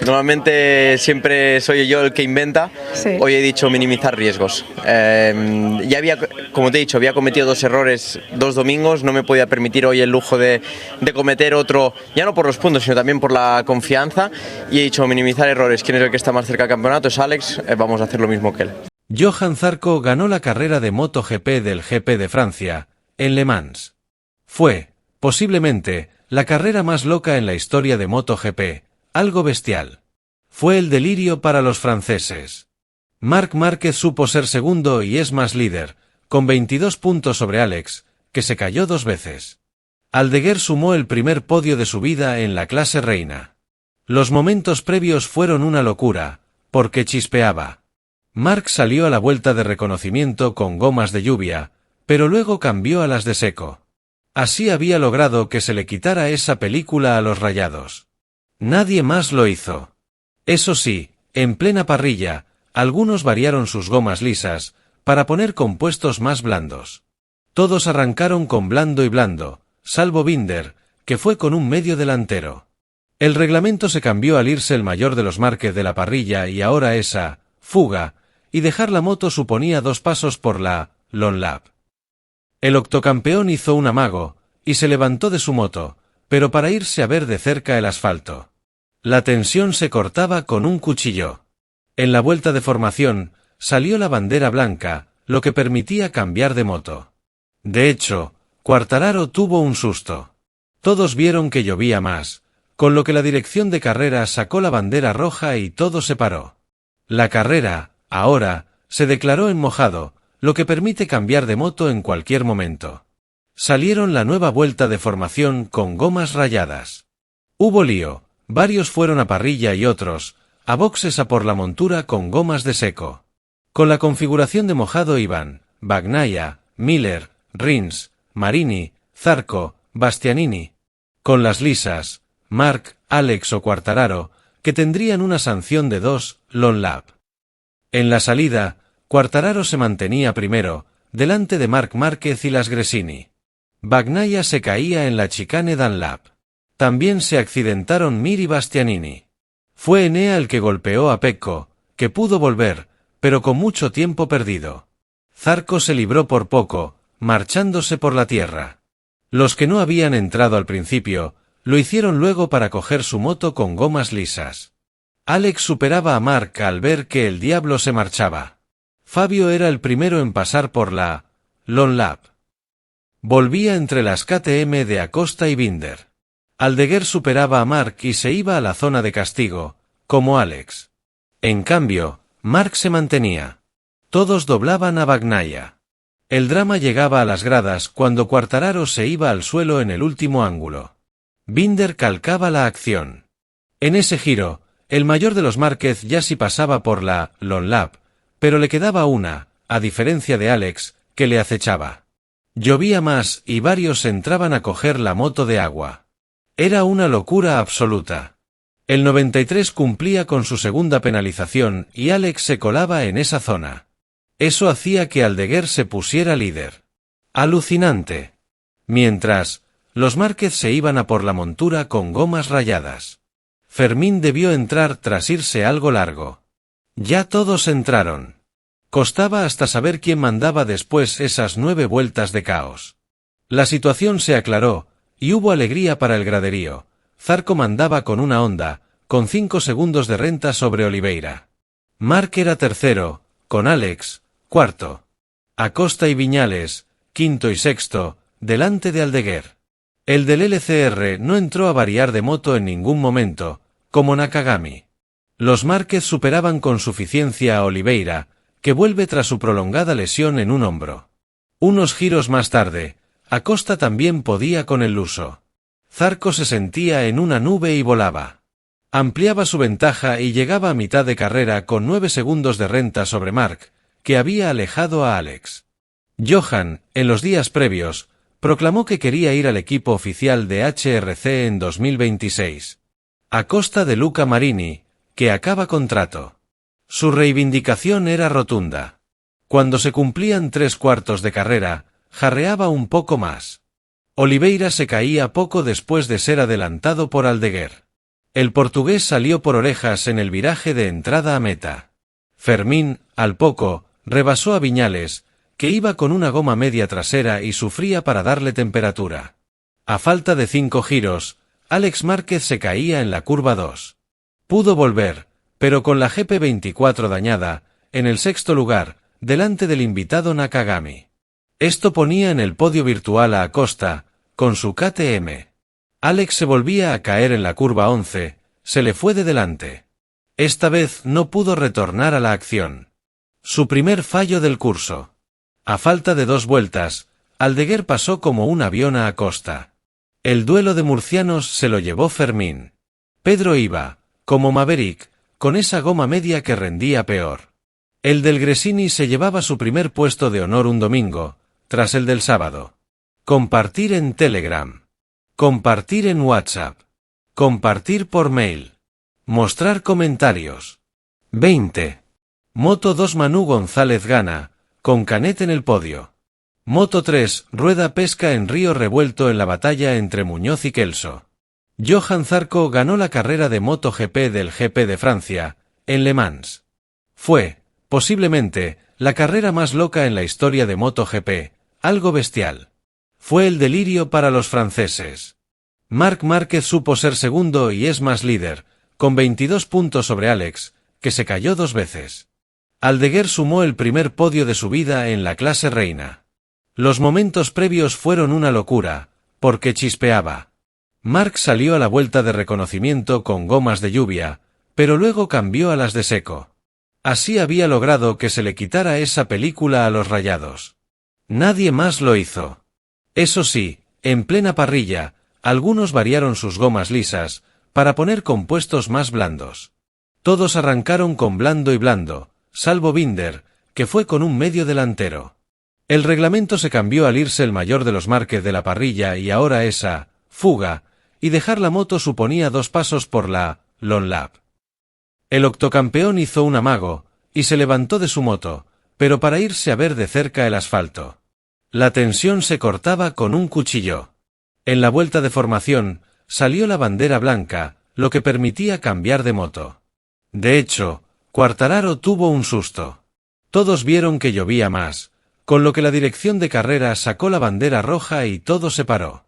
Normalmente siempre soy yo el que inventa. Sí. Hoy he dicho minimizar riesgos. Ya había, como te he dicho, había cometido 2 errores 2 domingos. No me podía permitir hoy el lujo de cometer otro, ya no por los puntos, sino también por la confianza. Y he dicho minimizar errores. ¿Quién es el que está más cerca del campeonato? Es Alex. Vamos a hacer lo mismo que él. Johan Zarco ganó la carrera de MotoGP del GP de Francia, en Le Mans. Fue, posiblemente, la carrera más loca en la historia de MotoGP, algo bestial. Fue el delirio para los franceses. Marc Márquez supo ser segundo y es más líder, con 22 puntos sobre Alex, que se cayó 2 veces. Aldeguer sumó el primer podio de su vida en la clase reina. Los momentos previos fueron una locura, porque chispeaba. Marc salió a la vuelta de reconocimiento con gomas de lluvia, pero luego cambió a las de seco. Así había logrado que se le quitara esa película a los rayados. Nadie más lo hizo. Eso sí, en plena parrilla, algunos variaron sus gomas lisas, para poner compuestos más blandos. Todos arrancaron con blando y blando, salvo Binder, que fue con un medio delantero. El reglamento se cambió al irse el mayor de los Márquez de la parrilla y ahora esa fuga, y dejar la moto suponía 2 pasos por la long lap. El octocampeón hizo un amago, y se levantó de su moto, pero para irse a ver de cerca el asfalto. La tensión se cortaba con un cuchillo. En la vuelta de formación, salió la bandera blanca, lo que permitía cambiar de moto. De hecho, Quartararo tuvo un susto. Todos vieron que llovía más, con lo que la dirección de carrera sacó la bandera roja y todo se paró. La carrera, ahora, se declaró en mojado, lo que permite cambiar de moto en cualquier momento. Salieron la nueva vuelta de formación con gomas rayadas. Hubo lío, varios fueron a parrilla y otros, a boxes a por la montura con gomas de seco. Con la configuración de mojado iban, Bagnaia, Miller, Rins, Marini, Zarco, Bastianini. Con las lisas, Marc, Alex o Quartararo, que tendrían una sanción de 2 long lap. En la salida, Quartararo se mantenía primero, delante de Marc Márquez y las Gresini. Bagnaia se caía en la chicane Dunlap. También se accidentaron Mir y Bastianini. Fue Enea el que golpeó a Pecco, que pudo volver, pero con mucho tiempo perdido. Zarco se libró por poco, marchándose por la tierra. Los que no habían entrado al principio, lo hicieron luego para coger su moto con gomas lisas. Alex superaba a Marc al ver que el diablo se marchaba. Fabio era el primero en pasar por la long lap. Volvía entre las KTM de Acosta y Binder. Aldeguer superaba a Marc y se iba a la zona de castigo, como Alex. En cambio, Marc se mantenía. Todos doblaban a Bagnaia. El drama llegaba a las gradas cuando Quartararo se iba al suelo en el último ángulo. Binder calcaba la acción. En ese giro, el mayor de los Márquez ya sí pasaba por la long lap, pero le quedaba una, a diferencia de Alex, que le acechaba. Llovía más y varios entraban a coger la moto de agua. Era una locura absoluta. El 93 cumplía con su segunda penalización y Alex se colaba en esa zona. Eso hacía que Aldeguer se pusiera líder. Alucinante. Mientras, los Márquez se iban a por la montura con gomas rayadas. Fermín debió entrar tras irse algo largo. Ya todos entraron. Costaba hasta saber quién mandaba después esas 9 vueltas de caos. La situación se aclaró, y hubo alegría para el graderío. Zarco mandaba con una Honda, con 5 segundos de renta sobre Oliveira. Marc era tercero, con Alex, cuarto. Acosta y Viñales, quinto y sexto, delante de Aldeguer. El del LCR no entró a variar de moto en ningún momento, como Nakagami. Los Márquez superaban con suficiencia a Oliveira, que vuelve tras su prolongada lesión en un hombro. Unos giros más tarde, Acosta también podía con el luso. Zarco se sentía en una nube y volaba. Ampliaba su ventaja y llegaba a mitad de carrera con 9 segundos de renta sobre Marc, que había alejado a Alex. Johan, en los días previos, proclamó que quería ir al equipo oficial de HRC en 2026. A costa de Luca Marini, que acaba contrato. Su reivindicación era rotunda. Cuando se cumplían 3/4 de carrera, jarreaba un poco más. Oliveira se caía poco después de ser adelantado por Aldeguer. El portugués salió por orejas en el viraje de entrada a meta. Fermín, al poco, rebasó a Viñales, que iba con una goma media trasera y sufría para darle temperatura. A falta de 5 giros, Alex Márquez se caía en la curva 2. Pudo volver, pero con la GP24 dañada, en el sexto lugar, delante del invitado Nakagami. Esto ponía en el podio virtual a Acosta, con su KTM. Alex se volvía a caer en la curva 11, se le fue de delante. Esta vez no pudo retornar a la acción. Su primer fallo del curso. A falta de 2 vueltas, Aldeguer pasó como un avión a Acosta. El duelo de murcianos se lo llevó Fermín. Pedro iba, como Maverick, con esa goma media que rendía peor. El del Gresini se llevaba su primer puesto de honor un domingo, tras el del sábado. Compartir en Telegram. Compartir en WhatsApp. Compartir por mail. Mostrar comentarios. 20. Moto 2 Manu González gana, con Canet en el podio. Moto 3 Rueda pesca en río revuelto en la batalla entre Muñoz y Kelso. Johan Zarco ganó la carrera de MotoGP del GP de Francia, en Le Mans. Fue, posiblemente, la carrera más loca en la historia de MotoGP, algo bestial. Fue el delirio para los franceses. Marc Márquez supo ser segundo y es más líder, con 22 puntos sobre Alex, que se cayó 2 veces. Aldeguer sumó el primer podio de su vida en la clase reina. Los momentos previos fueron una locura, porque chispeaba. Marc salió a la vuelta de reconocimiento con gomas de lluvia, pero luego cambió a las de seco. Así había logrado que se le quitara esa película a los rayados. Nadie más lo hizo. Eso sí, en plena parrilla, algunos variaron sus gomas lisas, para poner compuestos más blandos. Todos arrancaron con blando y blando, salvo Binder, que fue con un medio delantero. El reglamento se cambió al irse el mayor de los Márquez de la parrilla y ahora esa fuga, y dejar la moto suponía 2 pasos por la long lap. El octocampeón hizo un amago, y se levantó de su moto, pero para irse a ver de cerca el asfalto. La tensión se cortaba con un cuchillo. En la vuelta de formación, salió la bandera blanca, lo que permitía cambiar de moto. De hecho, Quartararo tuvo un susto. Todos vieron que llovía más, con lo que la dirección de carrera sacó la bandera roja y todo se paró.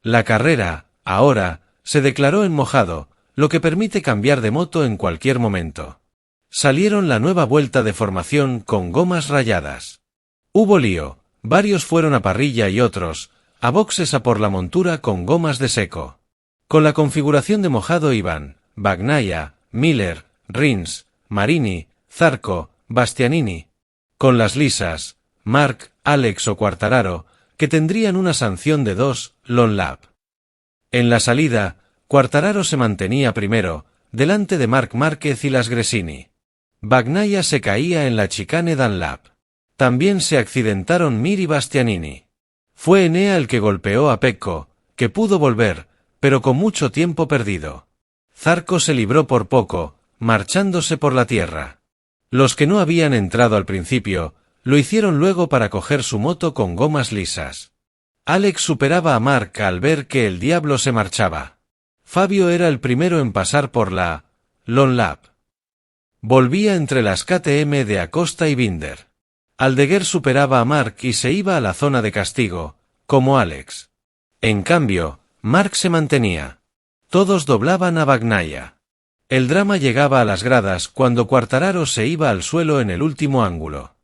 La carrera, ahora, se declaró en mojado, lo que permite cambiar de moto en cualquier momento. Salieron la nueva vuelta de formación con gomas rayadas. Hubo lío, varios fueron a parrilla y otros, a boxes a por la montura con gomas de seco. Con la configuración de mojado iban, Bagnaia, Miller, Rins, Marini, Zarco, Bastianini. Con las lisas, Marc, Alex o Quartararo, que tendrían una sanción de 2 long lap. En la salida, Quartararo se mantenía primero, delante de Marc Márquez y las Gresini. Bagnaia se caía en la chicane Dunlap. También se accidentaron Mir y Bastianini. Fue Enea el que golpeó a Pecco, que pudo volver, pero con mucho tiempo perdido. Zarco se libró por poco, marchándose por la tierra. Los que no habían entrado al principio, lo hicieron luego para coger su moto con gomas lisas. Alex superaba a Marc al ver que el diablo se marchaba. Fabio era el primero en pasar por la long lap. Volvía entre las KTM de Acosta y Binder. Aldeguer superaba a Marc y se iba a la zona de castigo, como Alex. En cambio, Marc se mantenía. Todos doblaban a Bagnaia. El drama llegaba a las gradas cuando Quartararo se iba al suelo en el último ángulo.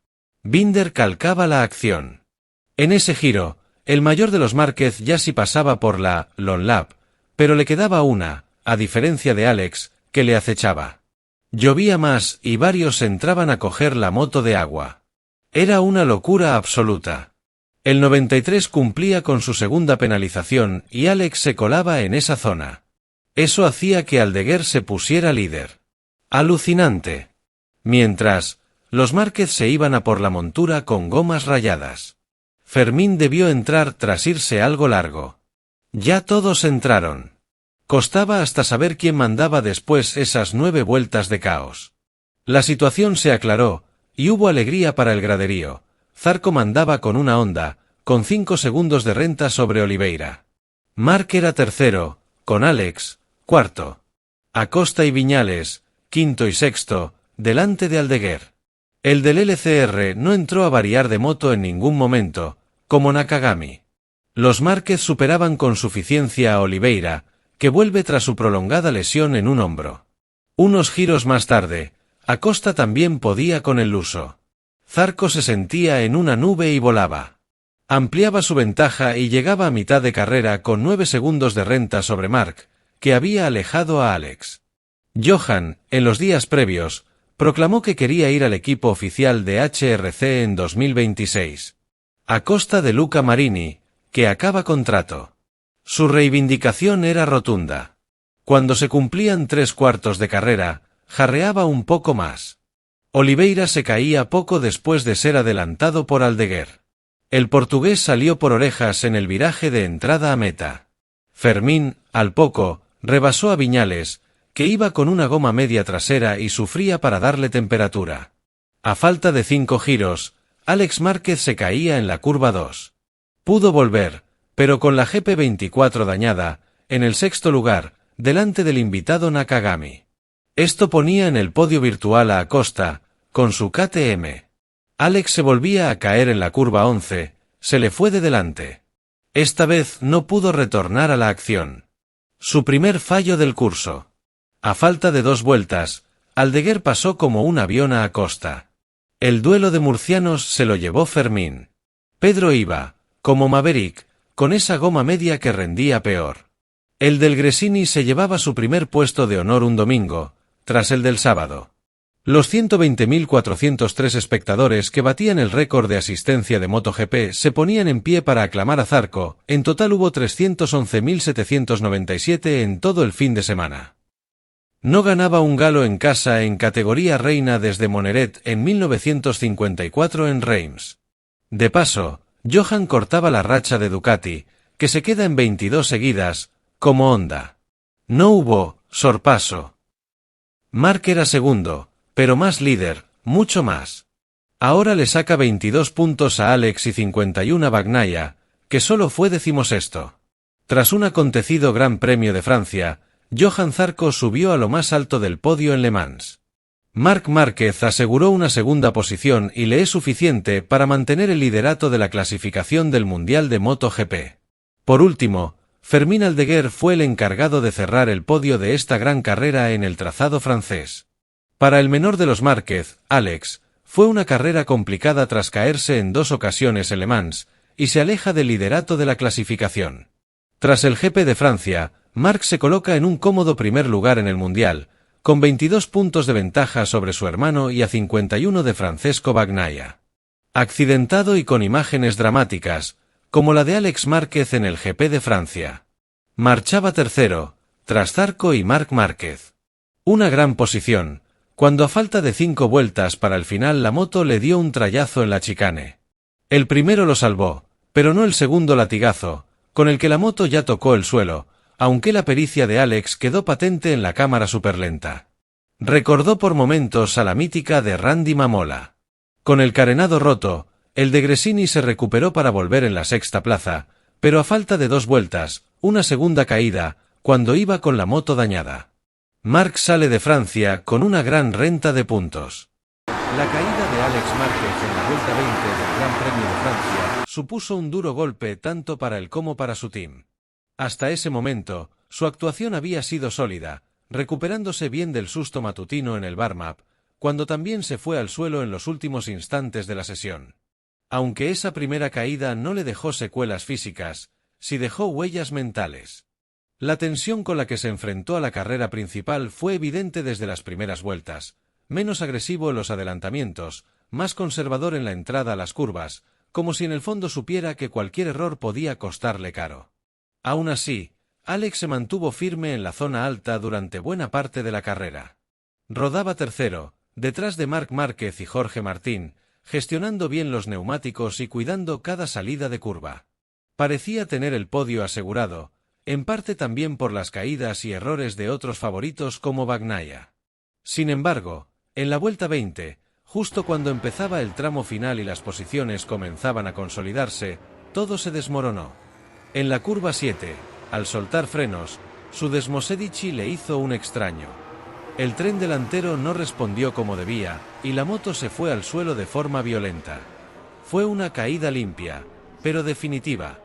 Binder calcaba la acción. En ese giro, el mayor de los Márquez ya sí pasaba por la long lap, pero le quedaba una, a diferencia de Alex, que le acechaba. Llovía más y varios entraban a coger la moto de agua. Era una locura absoluta. El 93 cumplía con su segunda penalización y Alex se colaba en esa zona. Eso hacía que Aldeguer se pusiera líder. Alucinante. Mientras, los Márquez se iban a por la montura con gomas rayadas. Fermín debió entrar tras irse algo largo. Ya todos entraron. Costaba hasta saber quién mandaba después esas 9 vueltas de caos. La situación se aclaró, y hubo alegría para el graderío. Zarco mandaba con una Honda, con 5 segundos de renta sobre Oliveira. Marc era tercero, con Alex, cuarto. Acosta y Viñales, quinto y sexto, delante de Aldeguer. El del LCR no entró a variar de moto en ningún momento, como Nakagami. Los Márquez superaban con suficiencia a Oliveira, que vuelve tras su prolongada lesión en un hombro. Unos giros más tarde, Acosta también podía con el luso. Zarco se sentía en una nube y volaba. Ampliaba su ventaja y llegaba a mitad de carrera con 9 segundos de renta sobre Marc, que había alejado a Alex. Johan, en los días previos, proclamó que quería ir al equipo oficial de HRC en 2026. A costa de Luca Marini, que acaba contrato. Su reivindicación era rotunda. Cuando se cumplían 3/4 de carrera, jarreaba un poco más. Oliveira se caía poco después de ser adelantado por Aldeguer. El portugués salió por orejas en el viraje de entrada a meta. Fermín, al poco, rebasó a Viñales, que iba con una goma media trasera y sufría para darle temperatura. A falta de 5 giros, Alex Márquez se caía en la curva 2. Pudo volver, pero con la GP24 dañada, en el sexto lugar, delante del invitado Nakagami. Esto ponía en el podio virtual a Acosta, con su KTM. Alex se volvía a caer en la curva 11, se le fue de delante. Esta vez no pudo retornar a la acción. Su primer fallo del curso. A falta de 2 vueltas, Aldeguer pasó como un avión a Acosta. El duelo de murcianos se lo llevó Fermín. Pedro iba, como Maverick, con esa goma media que rendía peor. El del Gresini se llevaba su primer puesto de honor un domingo, tras el del sábado. Los 120.403 espectadores que batían el récord de asistencia de MotoGP se ponían en pie para aclamar a Zarco. En total hubo 311.797 en todo el fin de semana. No ganaba un galo en casa en categoría reina desde Moneret en 1954 en Reims. De paso, Johan cortaba la racha de Ducati, que se queda en 22 seguidas, como Honda. No hubo sorpaso. Marc era segundo, pero más líder, mucho más. Ahora le saca 22 puntos a Alex y 51 a Bagnaia, que solo fue 16º. Tras un acontecido Gran Premio de Francia, Johan Zarco subió a lo más alto del podio en Le Mans. Marc Márquez aseguró una segunda posición y le es suficiente para mantener el liderato de la clasificación del Mundial de MotoGP. Por último, Fermín Aldeguer fue el encargado de cerrar el podio de esta gran carrera en el trazado francés. Para el menor de los Márquez, Alex, fue una carrera complicada tras caerse en 2 ocasiones en Le Mans, y se aleja del liderato de la clasificación. Tras el GP de Francia, Marc se coloca en un cómodo primer lugar en el Mundial, con 22 puntos de ventaja sobre su hermano y a 51 de Francesco Bagnaia. Accidentado y con imágenes dramáticas, como la de Alex Márquez en el GP de Francia. Marchaba tercero, tras Zarco y Marc Márquez. Una gran posición, cuando a falta de 5 vueltas para el final la moto le dio un trayazo en la chicane. El primero lo salvó, pero no el segundo latigazo, con el que la moto ya tocó el suelo, aunque la pericia de Alex quedó patente en la cámara superlenta. Recordó por momentos a la mítica de Randy Mamola. Con el carenado roto, el de Gresini se recuperó para volver en la sexta plaza, pero a falta de 2 vueltas, una segunda caída, cuando iba con la moto dañada. Marc sale de Francia con una gran renta de puntos. La caída de Alex Márquez en la vuelta 20 del Gran Premio de Francia supuso un duro golpe tanto para él como para su team. Hasta ese momento, su actuación había sido sólida, recuperándose bien del susto matutino en el warm-up, cuando también se fue al suelo en los últimos instantes de la sesión. Aunque esa primera caída no le dejó secuelas físicas, sí dejó huellas mentales. La tensión con la que se enfrentó a la carrera principal fue evidente desde las primeras vueltas, menos agresivo en los adelantamientos, más conservador en la entrada a las curvas, como si en el fondo supiera que cualquier error podía costarle caro. Aún así, Alex se mantuvo firme en la zona alta durante buena parte de la carrera. Rodaba tercero, detrás de Marc Márquez y Jorge Martín, gestionando bien los neumáticos y cuidando cada salida de curva. Parecía tener el podio asegurado, en parte también por las caídas y errores de otros favoritos como Bagnaia. Sin embargo, en la vuelta 20, justo cuando empezaba el tramo final y las posiciones comenzaban a consolidarse, todo se desmoronó. En la curva 7, al soltar frenos, Su Desmosedici le hizo un extraño. El tren delantero no respondió como debía, y la moto se fue al suelo de forma violenta. Fue una caída limpia, pero definitiva.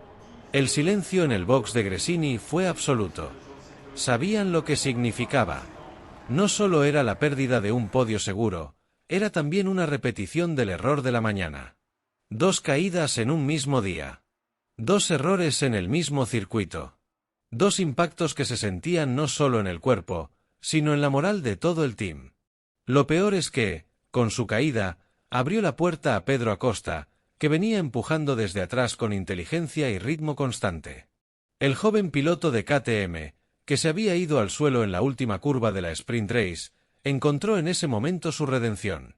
El silencio en el box de Gresini fue absoluto. Sabían lo que significaba. No solo era la pérdida de un podio seguro, era también una repetición del error de la mañana. 2 caídas en un mismo día. 2 errores en el mismo circuito. 2 impactos que se sentían no solo en el cuerpo, sino en la moral de todo el team. Lo peor es que, con su caída, abrió la puerta a Pedro Acosta, que venía empujando desde atrás con inteligencia y ritmo constante. El joven piloto de KTM, que se había ido al suelo en la última curva de la Sprint Race, encontró en ese momento su redención.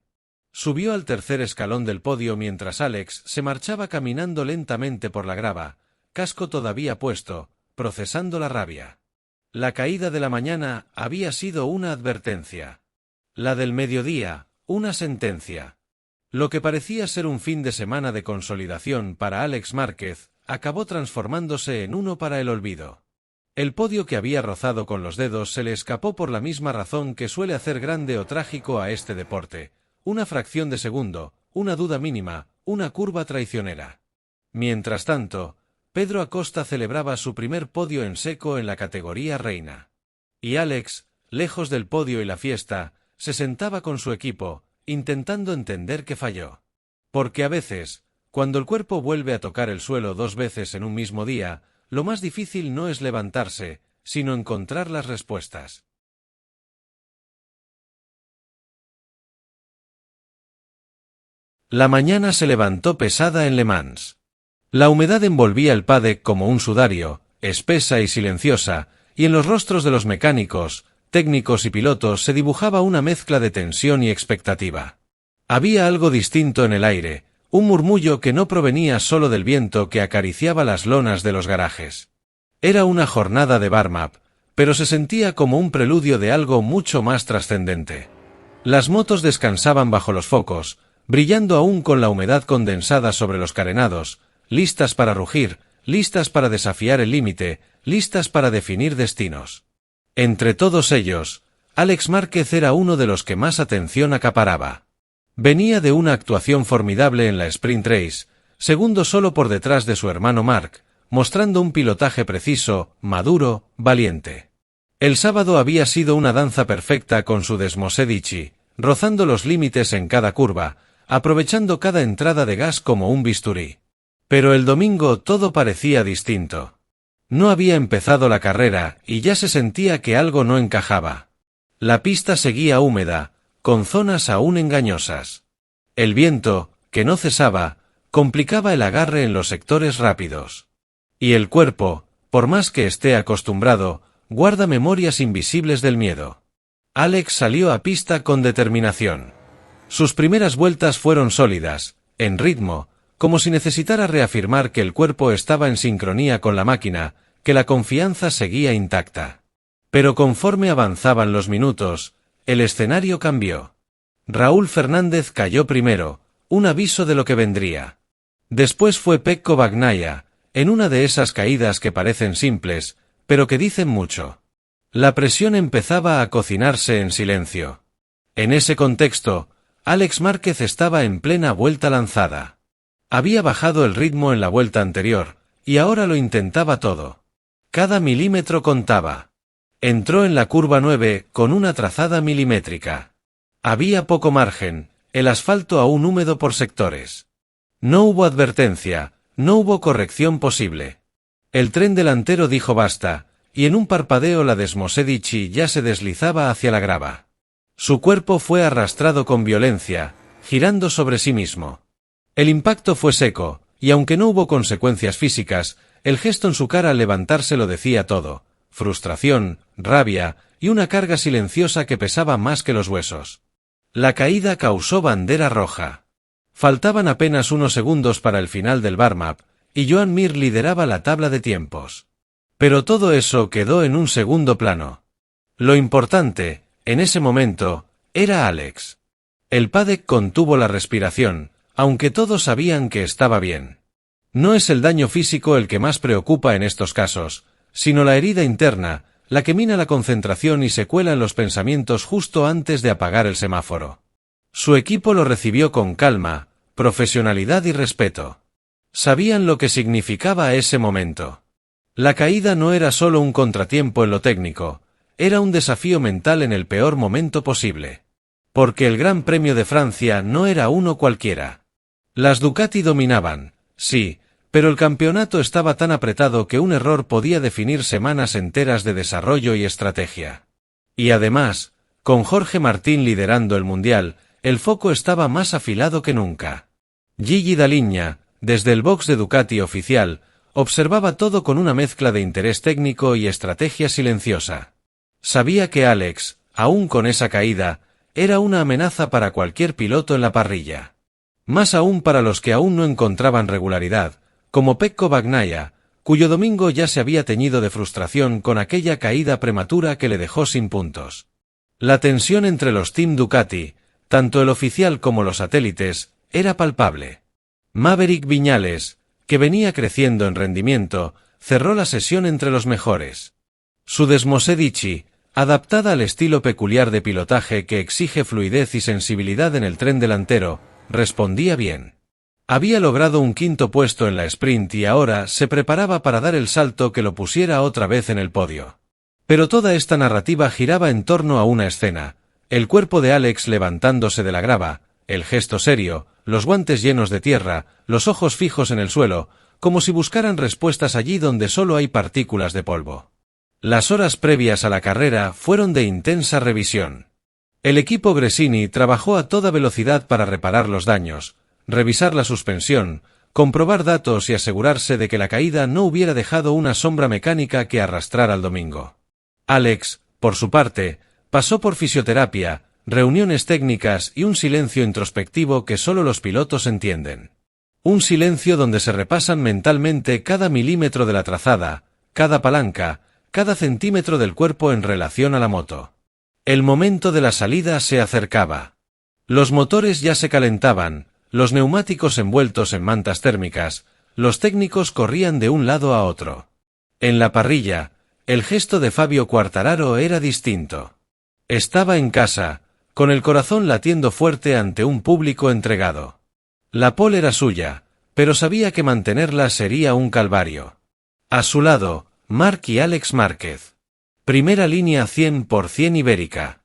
Subió al tercer escalón del podio mientras Alex se marchaba caminando lentamente por la grava, casco todavía puesto, procesando la rabia. La caída de la mañana había sido una advertencia. La del mediodía, una sentencia. Lo que parecía ser un fin de semana de consolidación para Alex Márquez, acabó transformándose en uno para el olvido. El podio que había rozado con los dedos se le escapó por la misma razón que suele hacer grande o trágico a este deporte: una fracción de segundo, una duda mínima, una curva traicionera. Mientras tanto, Pedro Acosta celebraba su primer podio en seco en la categoría reina. Y Alex, lejos del podio y la fiesta, se sentaba con su equipo, intentando entender qué falló. Porque a veces, cuando el cuerpo vuelve a tocar el suelo 2 veces en un mismo día, lo más difícil no es levantarse, sino encontrar las respuestas. La mañana se levantó pesada en Le Mans. La humedad envolvía el paddock como un sudario, espesa y silenciosa, y en los rostros de los mecánicos, técnicos y pilotos se dibujaba una mezcla de tensión y expectativa. Había algo distinto en el aire, un murmullo que no provenía solo del viento que acariciaba las lonas de los garajes. Era una jornada de warm-up, pero se sentía como un preludio de algo mucho más trascendente. Las motos descansaban bajo los focos, brillando aún con la humedad condensada sobre los carenados, listas para rugir, listas para desafiar el límite, listas para definir destinos. Entre todos ellos, Alex Márquez era uno de los que más atención acaparaba. Venía de una actuación formidable en la Sprint Race, segundo solo por detrás de su hermano Marc, mostrando un pilotaje preciso, maduro, valiente. El sábado había sido una danza perfecta con su Desmosedici, rozando los límites en cada curva, aprovechando cada entrada de gas como un bisturí. Pero el domingo todo parecía distinto. No había empezado la carrera y ya se sentía que algo no encajaba. La pista seguía húmeda, con zonas aún engañosas. El viento, que no cesaba, complicaba el agarre en los sectores rápidos. Y el cuerpo, por más que esté acostumbrado, guarda memorias invisibles del miedo. Alex salió a pista con determinación. Sus primeras vueltas fueron sólidas, en ritmo, como si necesitara reafirmar que el cuerpo estaba en sincronía con la máquina, que la confianza seguía intacta. Pero conforme avanzaban los minutos, el escenario cambió. Raúl Fernández cayó primero, un aviso de lo que vendría. Después fue Pecco Bagnaia, en una de esas caídas que parecen simples, pero que dicen mucho. La presión empezaba a cocinarse en silencio. En ese contexto, Alex Márquez estaba en plena vuelta lanzada. Había bajado el ritmo en la vuelta anterior, y ahora lo intentaba todo. Cada milímetro contaba. Entró en la curva 9 con una trazada milimétrica. Había poco margen, el asfalto aún húmedo por sectores. No hubo advertencia, no hubo corrección posible. El tren delantero dijo basta, y en un parpadeo la Desmosedici ya se deslizaba hacia la grava. Su cuerpo fue arrastrado con violencia, girando sobre sí mismo. El impacto fue seco, y aunque no hubo consecuencias físicas, el gesto en su cara al levantarse lo decía todo: frustración, rabia y una carga silenciosa que pesaba más que los huesos. La caída causó bandera roja. Faltaban apenas unos segundos para el final del warm-up, y Joan Mir lideraba la tabla de tiempos. Pero todo eso quedó en un segundo plano. Lo importante, en ese momento, era Alex. El paddock contuvo la respiración, aunque todos sabían que estaba bien. No es el daño físico el que más preocupa en estos casos, sino la herida interna, la que mina la concentración y se cuela en los pensamientos justo antes de apagar el semáforo. Su equipo lo recibió con calma, profesionalidad y respeto. Sabían lo que significaba ese momento. La caída no era solo un contratiempo en lo técnico, era un desafío mental en el peor momento posible. Porque el Gran Premio de Francia no era uno cualquiera. Las Ducati dominaban, sí, pero el campeonato estaba tan apretado que un error podía definir semanas enteras de desarrollo y estrategia. Y además, con Jorge Martín liderando el Mundial, el foco estaba más afilado que nunca. Gigi Dall'Igna, desde el box de Ducati oficial, observaba todo con una mezcla de interés técnico y estrategia silenciosa. Sabía que Alex, aún con esa caída, era una amenaza para cualquier piloto en la parrilla. Más aún para los que aún no encontraban regularidad, como Pecco Bagnaia, cuyo domingo ya se había teñido de frustración con aquella caída prematura que le dejó sin puntos. La tensión entre los Team Ducati, tanto el oficial como los satélites, era palpable. Maverick Viñales, que venía creciendo en rendimiento, cerró la sesión entre los mejores. Su Desmosedici, adaptada al estilo peculiar de pilotaje que exige fluidez y sensibilidad en el tren delantero, respondía bien. Había logrado un quinto puesto en la sprint y ahora se preparaba para dar el salto que lo pusiera otra vez en el podio. Pero toda esta narrativa giraba en torno a una escena: el cuerpo de Alex levantándose de la grava, el gesto serio, los guantes llenos de tierra, los ojos fijos en el suelo, como si buscaran respuestas allí donde solo hay partículas de polvo. Las horas previas a la carrera fueron de intensa revisión. El equipo Gresini trabajó a toda velocidad para reparar los daños, revisar la suspensión, comprobar datos y asegurarse de que la caída no hubiera dejado una sombra mecánica que arrastrar al domingo. Alex, por su parte, pasó por fisioterapia, reuniones técnicas y un silencio introspectivo que solo los pilotos entienden. Un silencio donde se repasan mentalmente cada milímetro de la trazada, cada palanca, cada centímetro del cuerpo en relación a la moto. El momento de la salida se acercaba. Los motores ya se calentaban, los neumáticos envueltos en mantas térmicas, los técnicos corrían de un lado a otro. En la parrilla, el gesto de Fabio Quartararo era distinto. Estaba en casa, con el corazón latiendo fuerte ante un público entregado. La pole era suya, pero sabía que mantenerla sería un calvario. A su lado, Marc y Alex Márquez. Primera línea 100% ibérica.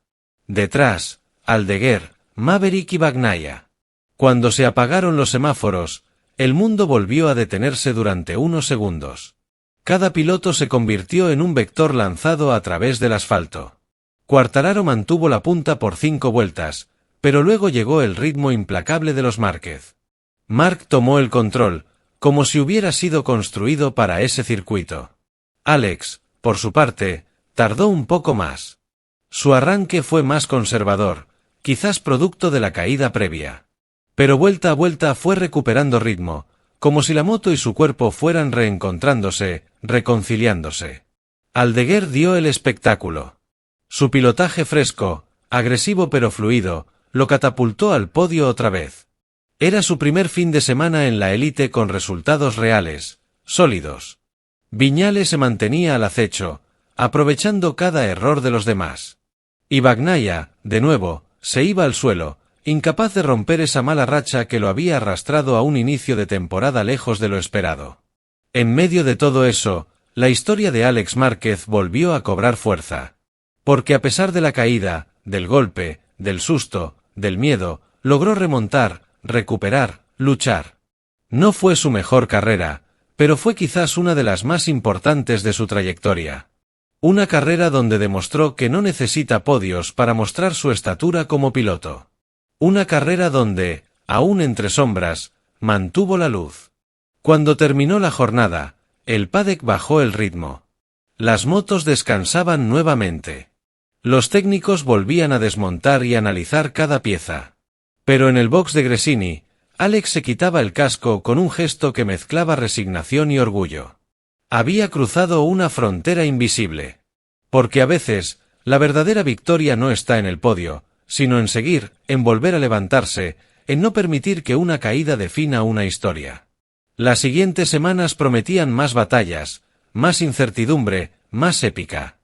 Detrás, Aldeguer, Maverick y Bagnaia. Cuando se apagaron los semáforos, el mundo volvió a detenerse durante unos segundos. Cada piloto se convirtió en un vector lanzado a través del asfalto. Quartararo mantuvo la punta por 5 vueltas, pero luego llegó el ritmo implacable de los Márquez. Marc tomó el control, como si hubiera sido construido para ese circuito. Alex, por su parte, tardó un poco más. Su arranque fue más conservador, quizás producto de la caída previa. Pero vuelta a vuelta fue recuperando ritmo, como si la moto y su cuerpo fueran reencontrándose, reconciliándose. Aldeguer dio el espectáculo. Su pilotaje fresco, agresivo pero fluido, lo catapultó al podio otra vez. Era su primer fin de semana en la élite con resultados reales, sólidos. Viñales se mantenía al acecho, aprovechando cada error de los demás. Y Bagnaia, de nuevo, se iba al suelo, incapaz de romper esa mala racha que lo había arrastrado a un inicio de temporada lejos de lo esperado. En medio de todo eso, la historia de Alex Márquez volvió a cobrar fuerza. Porque a pesar de la caída, del golpe, del susto, del miedo, logró remontar, recuperar, luchar. No fue su mejor carrera, pero fue quizás una de las más importantes de su trayectoria. Una carrera donde demostró que no necesita podios para mostrar su estatura como piloto. Una carrera donde, aún entre sombras, mantuvo la luz. Cuando terminó la jornada, el paddock bajó el ritmo. Las motos descansaban nuevamente. Los técnicos volvían a desmontar y analizar cada pieza. Pero en el box de Gresini, Alex se quitaba el casco con un gesto que mezclaba resignación y orgullo. Había cruzado una frontera invisible. Porque a veces, la verdadera victoria no está en el podio, sino en seguir, en volver a levantarse, en no permitir que una caída defina una historia. Las siguientes semanas prometían más batallas, más incertidumbre, más épica.